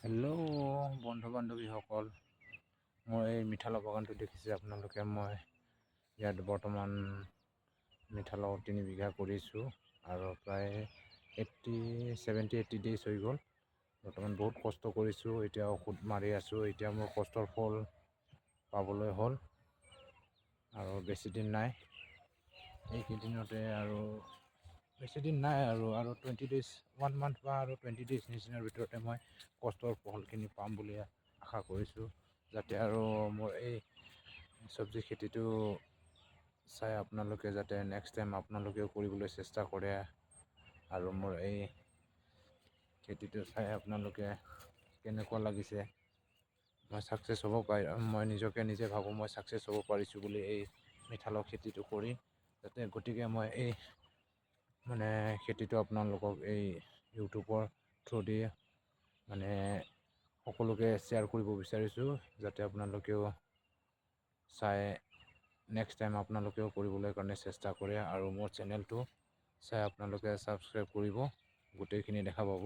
Hello' বন্ধু বান্ধৱীসকল, মোৰ এই মিঠালৰ বাগানটো দেখিছে আপোনালোকে। মই ইয়াত বৰ্তমান মিঠালৰ 3 বিঘা কৰিছোঁ আৰু প্ৰায় 70-80 ডেইজ হৈ গ'ল। বৰ্তমান বহুত কষ্ট কৰিছোঁ, এতিয়া ঔষধ মাৰি আছোঁ। এতিয়া মোৰ কষ্টৰ ফল পাবলৈ হ'ল আৰু বেছি দিন নাই। এইকেইদিনতে আৰু বেছিদিন নাই আৰু 20 ডেইজ, 1 মান্থ বা আৰু 20 ডেইজ নিচিনাৰ ভিতৰতে মই কষ্টৰ ফলখিনি পাম বুলি আশা কৰিছোঁ। যাতে আৰু মোৰ এই চব্জি খেতিটো চাই আপোনালোকে যাতে নেক্সট টাইম আপোনালোকেও কৰিবলৈ চেষ্টা কৰে আৰু মোৰ এই খেতিটো চাই আপোনালোকে কেনেকুৱা লাগিছে। মই ছাকচেছ হ'ব মই নিজে ভাবোঁ মই ছাকচেছ হ'ব পাৰিছোঁ বুলি এই মিঠালৰ খেতিটো কৰি। গতিকে মই এই খেতিটো আপোনালোকক এই ইউটিউবৰ থ্ৰুদি সকলোকে শ্বেয়াৰ কৰিব বিচাৰিছোঁ, যাতে আপোনালোকেও চাই নেক্সট টাইম আপোনালোকেও কৰিবলৈ কাৰণে চেষ্টা কৰে আৰু মোৰ চেনেলটো চাই আপোনালোকে ছাবস্ক্ৰাইব কৰিব, গোটেইখিনি দেখা পাব।